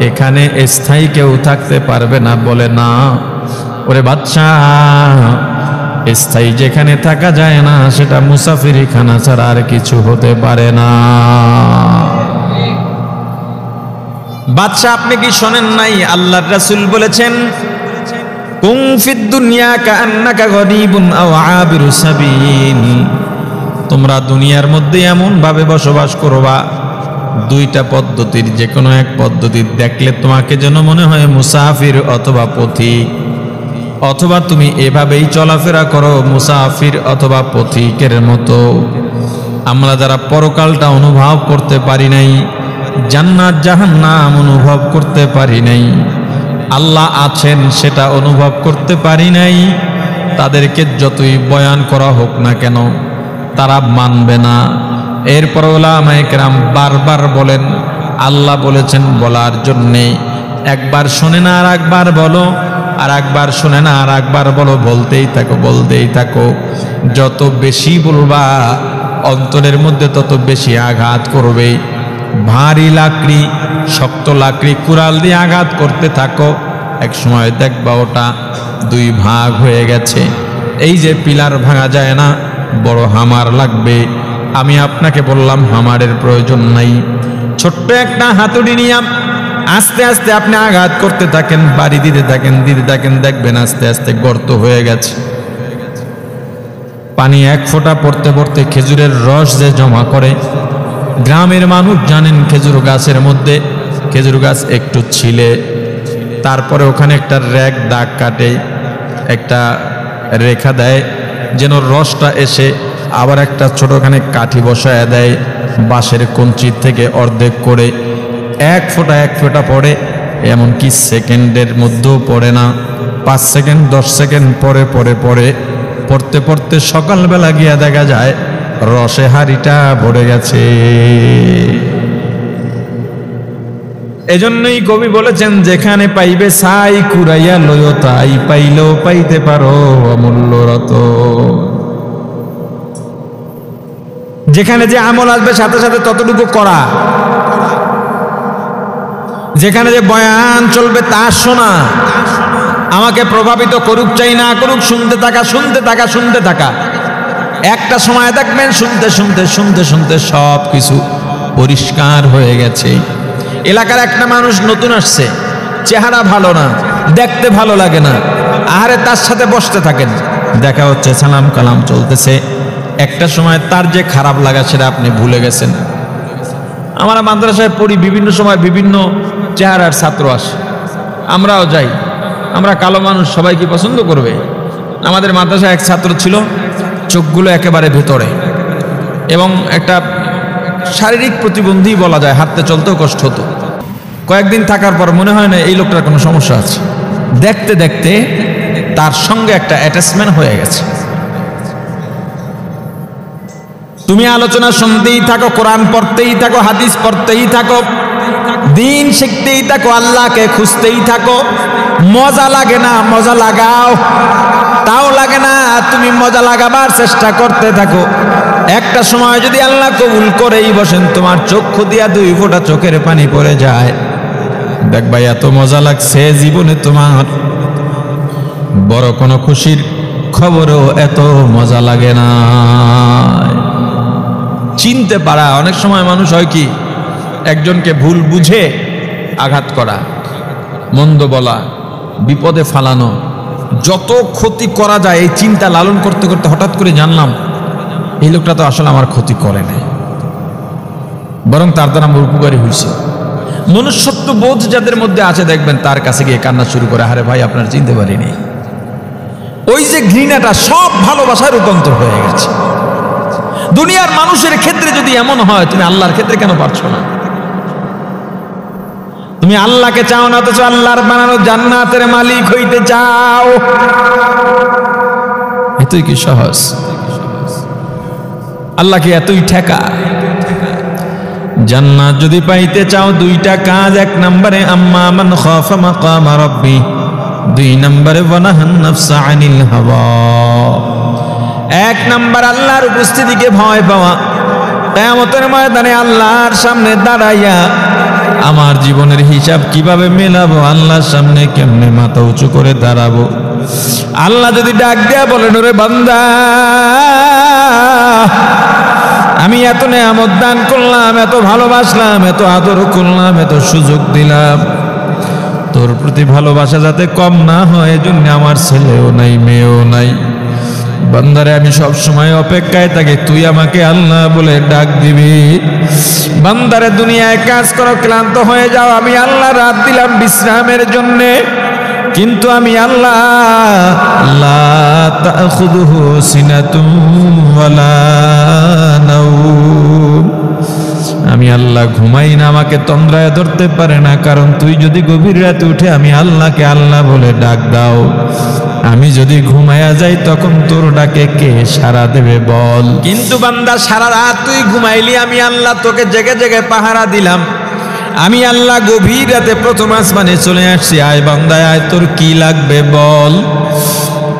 এখানে স্থায়ী কেউ থাকতে পারবে না? বলে না। ওরে বাচ্চা, স্থায়ী যেখানে থাকা যায় না সেটা মুসাফিরি খানা ছাড়া আর কিছু হতে পারে না। বাচ্চা আপনি কি শোনেন নাই? আল্লাহর রাসূল বলেছেন কুন ফিদ দুনিয়া কাআন্নাকা গরীবুন আও আবিরু সাবিল, তোমরা দুনিয়ার মধ্যে এমন ভাবে বসবাস করবা, দুইটা পদ্ধতির যে কোনো এক পদ্ধতি দেখলে তোমাকে যেন মনে হয় মুসাফির অথবা পথিক, অথবা তুমি এভাবেই চলাফেরা করো মুসাফির অথবা পথিকের মতো। আমরা যারা পরকালটা অনুভব করতে পারি নাই, জান্নাত জাহান্নাম অনুভব করতে পারি নাই, আল্লাহ আছেন সেটা অনুভব করতে পারি নাই, তাদেরকে যতই বয়ান করা হোক না কেন তারা মানবে না। এরপর উলামায়ে কেরাম বারবার বলেন আল্লাহ বলেছেন বলার জন্যে, একবার শোনে না আর একবার বলো, আর একবার শোনে না আর একবার বলো, বলতেই থাকো বলতেই থাকো। যত বেশি বলবা অন্তরের মধ্যে তত বেশি আঘাত করবে। ভারী লাকড়ি, শক্ত লাকড়ি কুড়াল দিয়ে আঘাত করতে থাকো, এক সময় দেখবা ওটা দুই ভাগ হয়ে গেছে। এই যে পিলার ভাঙা যায় না, বড় হামার লাগবে। আমি আপনাকে বললাম হামারের প্রয়োজন নাই, ছোট্ট একটা হাতুড়ি নিয়ে আস্তে আস্তে আপনি আঘাত করতে থাকেন, বাড়ি দিতে থাকেন, দেখবেন আস্তে আস্তে গর্ত হয়ে গেছে। পানি এক ফোঁটা পড়তে পড়তে খেজুরের রস যে জমা করে। গ্রামের মানুষ জানেন খেজুর গাছের মধ্যে খেজুর গাছ একটু ছিলে তারপরে ওখানে একটা রেখ দাগ কাটে, একটা রেখা দেয় যেন রসটা এসে আবার একটা ছোটখানে কাঠি বসায় দেয় বাঁশের কঞ্চির থেকে অর্ধেক করে। এক ফোঁটা পড়ে, এমনকি সেকেন্ডের মধ্যেও পড়ে না, 5 সেকেন্ড 10 সেকেন্ড পরে পড়তে পড়তে সকালবেলা গিয়া দেখা যায় রসে হাড়িটা ভরে গেছে। এজন্যই কবি বলেছেন, যেখানে পাইবে ছাই কুড়াইয়া লইও তাই, পাইলেও পাইতে পারো অমূল্য রতন। যেখানে যে আমল আসবে সাথে সাথে ততটুকু করা, যেখানে যে বয়ান চলবে তা শোনা, আমাকে প্রভাবিত করুক চাই না করুক, শুনতে থাকা। একটা সময় দেখবেন শুনতে সব কিছু পরিষ্কার হয়ে গেছে। এলাকার একটা মানুষ নতুন আসছে, চেহারা ভালো না, দেখতে ভালো লাগে না, আরে তার সাথে বসতে থাকেন, দেখা হচ্ছে, সালাম কালাম চলতেছে। একটা সময় তার যে খারাপ লাগা সেটা আপনি ভুলে গেছেন। আমরা মাদ্রাসায় পড়ি, বিভিন্ন সময় বিভিন্ন চেহারার ছাত্র আসে, আমরাও যাই। আমরা কালো মানুষ, সবাই কি পছন্দ করবে? আমাদের মাদ্রাসায় এক ছাত্র ছিল, চোখগুলো একেবারে ভেতরে এবং একটা শারীরিক প্রতিবন্ধী বলা যায়, হাঁটতে চলতেও কষ্ট হতো। কয়েকদিন থাকার পর মনে হয় না এই লোকটার কোনো সমস্যা আছে। দেখতে দেখতে তার সঙ্গে একটা অ্যাটাচমেন্ট হয়ে গেছে। তুমি আলোচনা শুনতেই থাকো, কোরআন পড়তেই থাকো, হাদিস পড়তেই থাকো, দিন শিখতেই থাকো, আল্লাহকে খুঁজতেই থাকো। মজা লাগে না, মজা লাগাও, তাও লাগে না, তুমি মজা লাগাবার চেষ্টা করতে থাকো। একটা সময় যদি আল্লাহ কবুল করেই বসেন, তোমার চক্ষু দিয়া 2 ফোঁটা চোখের পানি পড়ে যায়, দেখবা এত মজা লাগছে জীবনে তোমার বড় কোনো খুশির খবরও এত মজা লাগে না। চিনতে পারা, অনেক সময় মানুষ হয় কি, একজনকে ভুল বুঝে আঘাত করা, মন্দ বলা, বিপদে ফালানো, যত ক্ষতি করা যায় এই চিন্তা লালন করতে করতে হঠাৎ করে জানলাম এই লোকটা তো আসলে আমার ক্ষতি করে নাই, বরং তার দ্বারা আমার উপকারী হয়েছে। মনুষ্যত্ব বোধ যাদের মধ্যে আছে দেখবেন তার কাছে গিয়ে কান্না শুরু করে, আরে ভাই আপনার চিনতে পারিনি। ওই যে ঘৃণাটা সব ভালোবাসায় রূপান্তর হয়ে গেছে। দুনিয়ার মানুষের ক্ষেত্রে যদি এমন হয়, তুমি আল্লাহর ক্ষেত্রে কেন পারছো না? তুমি আল্লাহকে চাও না, অথচ আল্লাহর বানানো জান্নাতের মালিক হইতে চাও। এতই কি সহজ? আল্লাহকে এতই ঠেকা? জান্নাত যদি পাইতে চাও 2টা কাজ। 1 নম্বরে আম্মা মান খাফা মাকাম রাব্বি, 2 নম্বরে ওয়ানাহান নাফসা আনিল হাওয়া। 1 নম্বর আল্লাহর উপস্থিতিকে ভয় পাওয়া, কিয়ামতের ময়দানে আল্লাহর সামনে দাঁড়াইয়া আমার জীবনের হিসাব কিভাবে মেলাবো, আল্লাহর সামনে কেমনে মাথা উঁচু করে দাঁড়াবো। আল্লাহ যদি ডাক দেয়া বলেন, ওরে বান্দা আমি এত নেয়ামত দান করলাম, এত ভালোবাসলাম, এত আদর করলাম, এত সুযোগ দিলাম, তোর প্রতি ভালোবাসা যাতে কম না হয় এজন্য আমার ছেলেও নাই মেয়েও নাই। বান্দারে আমি সব সময় অপেক্ষায় থাকি তুই আমাকে আল্লাহ বলে ডাক দিবি। বান্দারে দুনিয়ায় কাজ করো, ক্লান্ত হয়ে যাও, আমি আল্লাহ রাত দিলাম বিশ্রামের জন্যে, কিন্তু আমি আল্লাহ লা তাখুযুহু সিনাতুন ওয়ালা নাওম, আমি আল্লাহ ঘুমাই না, আমাকে তন্দ্রায় ধরতে পারে না। কারণ তুই যদি গভীর রাতে উঠে আমি আল্লাহকে আল্লাহ বলে ডাক দাও, আমি যদি ঘুমায়া যাই তখন তোর ডাকে কে সাড়া দেবে বল? কিন্তু বান্দা সারা রাত তুই ঘুমাইলি, আমি আল্লাহ তোকে জেগে জেগে পাহারা দিলাম, আমি আল্লাহ গভীর রাতে প্রথম আসমানে চলে আসছি, আয় বান্দা আয়, তোর কি লাগবে বল?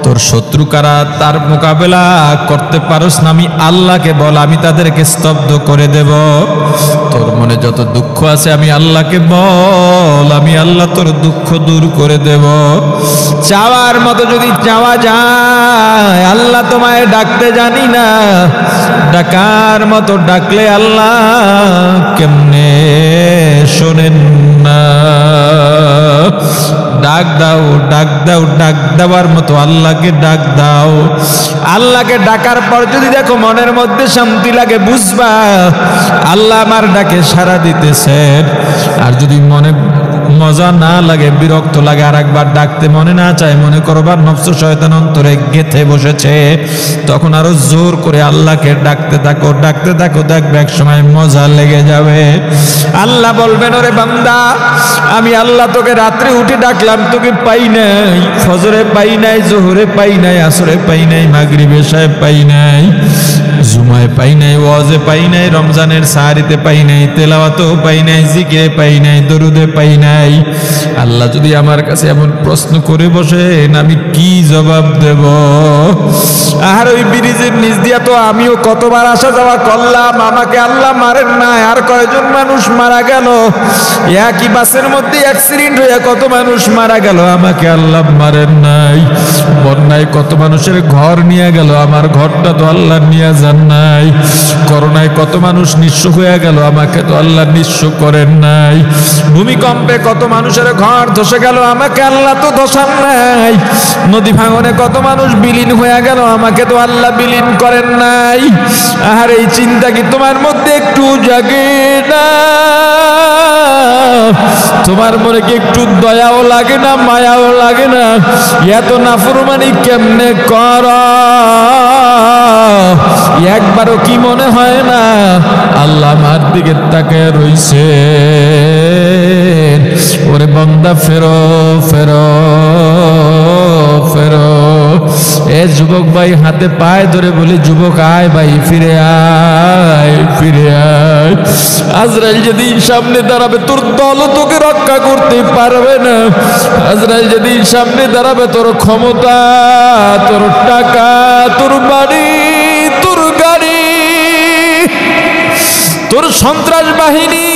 তোর শত্রু কারা, তার মোকাবেলা করতে পারোস না, আমি আল্লাহকে বল, আমি তাদেরকে স্তব্ধ করে দেব। তোর মনে যত দুঃখ আছে আমি আল্লাহকে বল, আমি আল্লাহ তোর দুঃখ দূর করে দেব। চাওয়ার মতো যদি চাওয়া যায়, আল্লাহ তোমায় ডাকতে জানি না, ডাকার মতো ডাকলে আল্লাহ কেমনে শোনেন। না। ডাক দাও, ডাক দাও, ডাক দেওয়ার মতো আল্লাহকে ডাক দাও। আল্লাহকে ডাকার পর যদি দেখো মনের মধ্যে শান্তি লাগে, বুঝবা আল্লাহ আমার ডাকে সাড়া দিতেছেন। আর যদি মনে মজা না লাগে, বিরক্ত লাগে, আর একবার ডাকতে মনে না চায়, মনে করবার নফস শয়তান অন্তরে গেথে বসেছে, তখন আরো জোর করে আল্লাহকে ডাকতে থাকো, ডাকতে থাকো, দেখবে এক সময় মজা লেগে যাবে। আল্লাহ বলবেন, ওরে বান্দা, আমি আল্লাহ তোকে রাত্রে উঠে ডাকলাম, তোকে পাই নাই, ফজরে পাই নাই, জোহরে পাই নাই, আসরে পাই নাই, মাগরিবে এশায় পাই নাই, জুমায় পাই নাই, ওয়াজে পাই নাই, রমজানের সাহারিতে পাই নাই, তেলাওয়াতেও পাই নাই, জিকিরে পাই নাই, দরুদে পাই নাই। আল্লাহ যদি আমার কাছে এমন প্রশ্ন করে বসেন, আমি কি জবাব দেব? আর ওই ব্রিজের নিচ দিয়া তো আমিও কতবার আসা যাওয়া করলাম, আমাকে আল্লাহ মারেন নাই। আর কয়জন মানুষ মারা গেল, একই বাসের মধ্যে অ্যাক্সিডেন্ট হয়ে কত মানুষ মারা গেল, আমাকে আল্লাহ মারেন নাই। বন্যায় কত মানুষের ঘর নিয়ে গেল, আমার ঘরটা তো আল্লাহ নিয়ে যান নাই। করোনায় কত মানুষ নিঃস্ব হয়ে গেল, আমাকে তো আল্লাহ নিঃস্ব করেন নাই। ভূমিকম্পে কত মানুষের ঘর ধসে গেল, আমাকে আল্লাহ তো ধসান নাই। নদী ভাঙনে কত মানুষ বিলীন হয়ে গেল, আমাকে তো আল্লাহ বিলীন করেন নাই। আর এই চিন্তা কি তোমার মধ্যে একটু জাগে না? তোমার মনে কি একটু দয়াও লাগে না, মায়াও লাগে না? এত নাফরমানি কেমনে কর? একবারও কি মনে হয় না আল্লাহ আমার দিকে তাকায় রইছে? ওরে বান্দা, ফেরো ফেরো ফেরো। এ যুবক ভাই, হাতে পায়ে ধরে বলি, যুবক আয় ভাই, ফিরে আয়, ফিরে আয়। আজরাইল যেদিন সামনে দাঁড়াবে, তোর দল তোকে রক্ষা করতে পারবে না। আজরাইল যেদিন সামনে দাঁড়াবে, তোর ক্ষমতা, তোর টাকা, তোর বাড়ি, তোর গাড়ি, তোর সন্ত্রাস বাহিনী,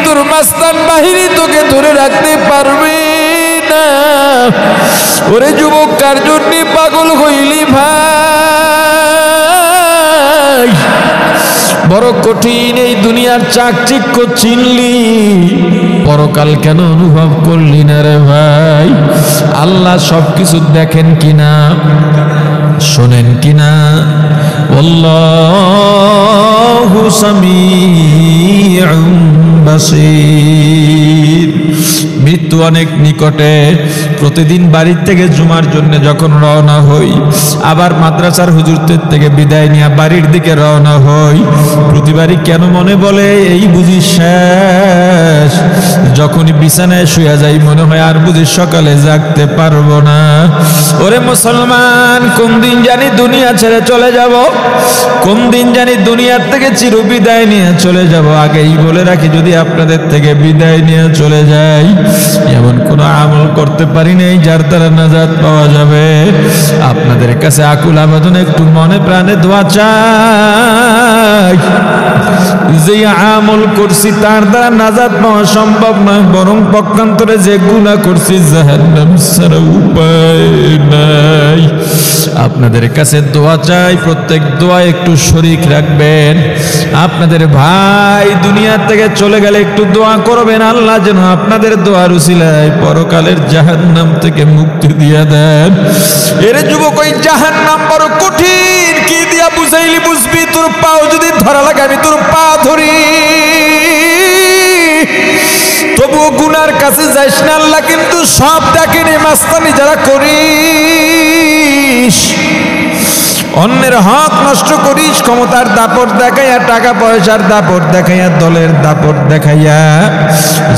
তোর মাস্তান বাহিনী তোকে ধরে রাখতে পারবে না। ওরে যুবক, কার জন্য পাগল হইলি ভাই? বড় কঠিন এই দুনিয়ার চাকচিক্য চিনলি, পরকাল কেন অনুভব করলি না রে ভাই? আল্লাহ সবকিছু দেখেন কিনা, শোনেন কিনা? আল্লাহু সামিউম বাসীর। মৃত্যু অনেক নিকটে। প্রতিদিন বাড়ির থেকে জুমার জন্য যখন রওনা হই, আবার মাদ্রাসার হুজুরদের থেকে বিদায় নিয়ে বাড়ির দিকে রওনা হই, প্রতিবারই কেন মনে বলে এই বুঝি শেষ। যখনই বিছানায় শুয়ে যাই, মনে হয় আর বুঝি সকালে জাগতে পারবো না। ওরে মুসলমান, কোন দিন জানি দুনিয়া ছেড়ে চলে যাব, কোন দিন জানি দুনিয়ার থেকে চির বিদায় নিয়ে চলে যাব। আগেই বলে রাখি, যদি আপনাদের থেকে বিদায় নিয়ে চলে যাই, এমন কোন আমল করতে পারি নাই যার দ্বারা নাজাত পাওয়া যাবে। আপনাদের কাছে আকুল আবেদন, একটু মনে প্রাণে দোয়া চাই। যে আমল করছি তার দ্বারা নাজাত পাওয়া সম্ভব নয়, বরং পক্ষান্তরে যে গুনাহ করছি জাহান্নাম ছাড়া উপায় নাই। আপনাদের কাছে দোয়া চাই, প্রত্যেক দোয়া একটু শরীক রাখবেন। আপনাদের ভাই দুনিয়া থেকে চলে গেলে একটু দোয়া করবেন, আল্লাহ যেন আপনাদের দোয়ার উসিলায় পরকালের জাহান্নাম থেকে মুক্তি দিয়ে দেন। এর যুবক, ওই জাহান্নাম বড় কঠিন, কি দিয়া বুঝাইলি বুঝবি? তোর পাও যদি ধরা লাগে, আমি তোর পা ধরি, তবুও গুনার কাছে যাইস না। আল্লাহ কিন্তু সব দেখেনি। মাস্তানি যারা করিস, অন্যের হক নষ্ট করিস, ক্ষমতার দাপট দেখাইয়া, টাকা পয়সার দাপট দেখাইয়া, দলের দাপট দেখাইয়া,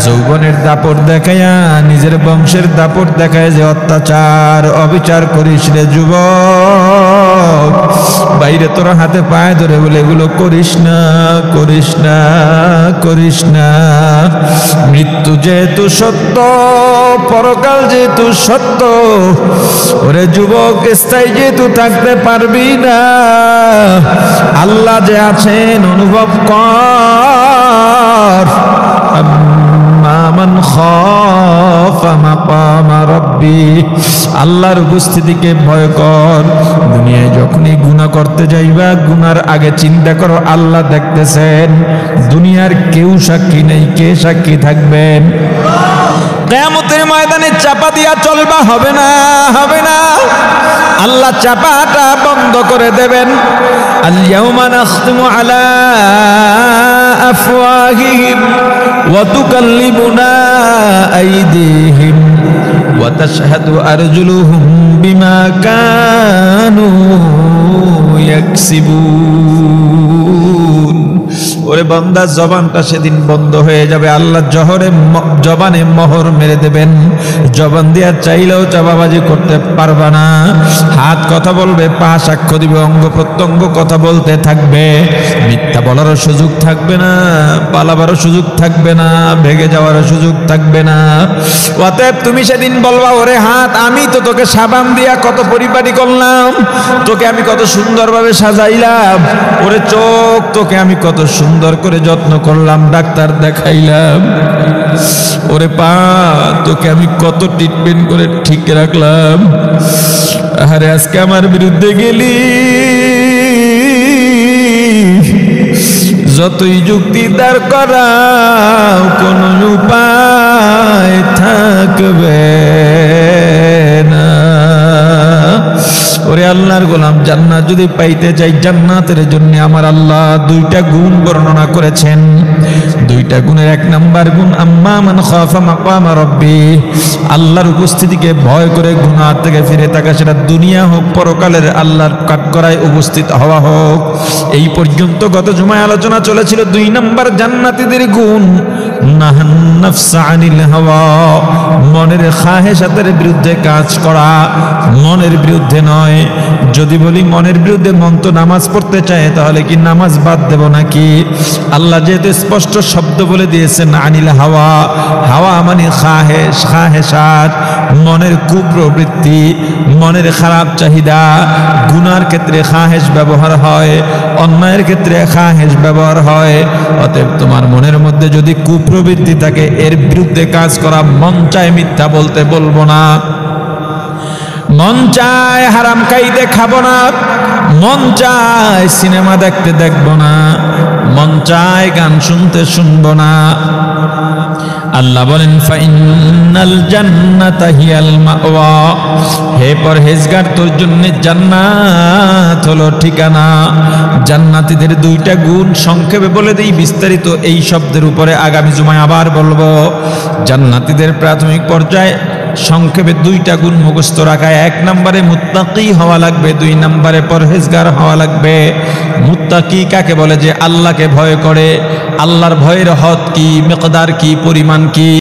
যৌবনের দাপট দেখাইয়া, নিজের বংশের দাপট দেখায় যে অত্যাচার অবিচার করিস রে যুবক, বাইরে তোর হাতে পায়ে ধরে বলে এগুলো করিস না, করিস না, করিস না। মৃত্যু যেহেতু সত্য, পরকাল যেহেতু সত্য, ওরে যুবক, স্থায়ী যেহেতু থাকতে পারবি না, আল্লাহ যে আছেন অনুভব কর। মান খাফা মাকামা রাব্বি, আল্লাহর উপস্থিতিকে ভয় কর। দুনিয়ায় যখনই গুনাহ করতে যাইবা, গুনার আগে চিন্তা করো আল্লাহ দেখতেছেন। দুনিয়ার কেউ সাক্ষী নেই, কে সাক্ষী থাকবেন? কিয়ামতের ময়দানে চাপা দিয়া চলবা, হবে না, হবে না। আল্লাহ চাপাটা বন্ধ করে দেবেন। আল ইয়াউমা নাখতিমু আলা আফওয়াহিহিম ওয়া তুকাল্লিমুনা আইদিহিম ওয়া তাশহাদু আরজুলুহুম বিমা কানু ইয়াকসিবুন। ওরে বান্দা, জবানটা সেদিন বন্ধ হয়ে যাবে। আল্লাহ জবানে মোহর মেরে দেবেন। জবান দিয়া চাইলেও চাপাবাজি করতে পারবা না। হাত কথা বলবে, পা সাক্ষ্য দিবে, অঙ্গ প্রত্যঙ্গ কথা বলতে থাকবে। মিথ্যা বলারও সুযোগ থাকবে না, পালাবারও সুযোগ থাকবে না, ভেগে যাওয়ারও সুযোগ থাকবে না। অতএব তুমি সেদিন বলবা, ওরে হাত, আমি তো তোকে সাবান দিয়া কত পরিপাটি করলাম, তোকে আমি কত সুন্দরভাবে সাজাইলাম। ওরে চোখ, তোকে আমি কত সুন্দর করে যত্ন করলাম, ডাক্তার দেখাইলাম। ওরে পা, তোকে আমি কত ট্রিটমেন্ট করে ঠিক রাখলাম। আরে আজকে আমার বিরুদ্ধে গেলি, যতই যুক্তি দাঁড় করাও, কোন উপায় থাকবে না। ওরে আল্লাহর গোলাম, জান্নাত যদি পাইতে চাই, জান্নাতের জন্য আমার আল্লাহ দুইটা গুণ বর্ণনা করেছেন। দুইটা গুণের এক নাম্বার গুণ আম্মা মান খাফা মাকামা রাব্বি, আল্লাহর উপস্থিতিকে ভয় করে গুনাহ থেকে ফিরে থাকা, সেটা দুনিয়া হোক পরকালের আল্লাহর কাঠগড়ায় উপস্থিত হওয়া হোক। এই পর্যন্ত গত জুমায় আলোচনা চলেছিল। দুই নাম্বার জান্নাতীদের গুণ নাহান নাফসা আনিল হাওয়া, মনের খাহেশাতের বিরুদ্ধে কাজ করা, মনের বিরুদ্ধে নয়। যদি বলি মনের বিরুদ্ধে, মন তো নামাজ পড়তে চায়, তাহলে কি নামাজ বাদ দেব নাকি? আল্লাহ যেহেতু স্পষ্ট শব্দ বলে দিয়েছেন আনিল হাওয়া, হাওয়া মানে খাহেশ, খাহেশাত, মনের কুপ্রবৃত্তি, মনের খারাপ চাহিদা। গুনার ক্ষেত্রে খাহেশ ব্যবহার হয়, অন্যায়ের ক্ষেত্রে খাহেশ ব্যবহার হয়। অতএব তোমার মনের মধ্যে যদি কুপ্রবৃত্তি থাকে, এর বিরুদ্ধে কাজ করা। মন চায় মিথ্যা বলতে, বলবো না। মন চায় হারাম খাইতে, খাবো না। মন চায় সিনেমা দেখতে, দেখবো না। মন চায় গান শুনতে, শুনবো না। আল্লাহ বলেন ফাইনাল জান্নাতা হিয়াল মাওয়া, হে পরহেজগার, তোর জন্য জান্নাত হলো ঠিকানা। জান্নাতীদের দুইটা গুণ সংক্ষেপে বলে দেই, বিস্তারিত এই শব্দের উপরে আগামী জুমায় আবার বলবো। জান্নাতীদের প্রাথমিক পর্যায়ে সংক্ষেপে দুইটা গুণ মুখস্থ রাখা। এক নম্বরে মুত্তাকি হওয়া লাগবে, দুই নম্বরে পরহেজগার হওয়া লাগবে। মুত্তাকি কাকে বলে? যে আল্লাহকে ভয় করে। আল্লাহর ভয়ের হদ কি, মিকদার কি, পরিমাণ কি?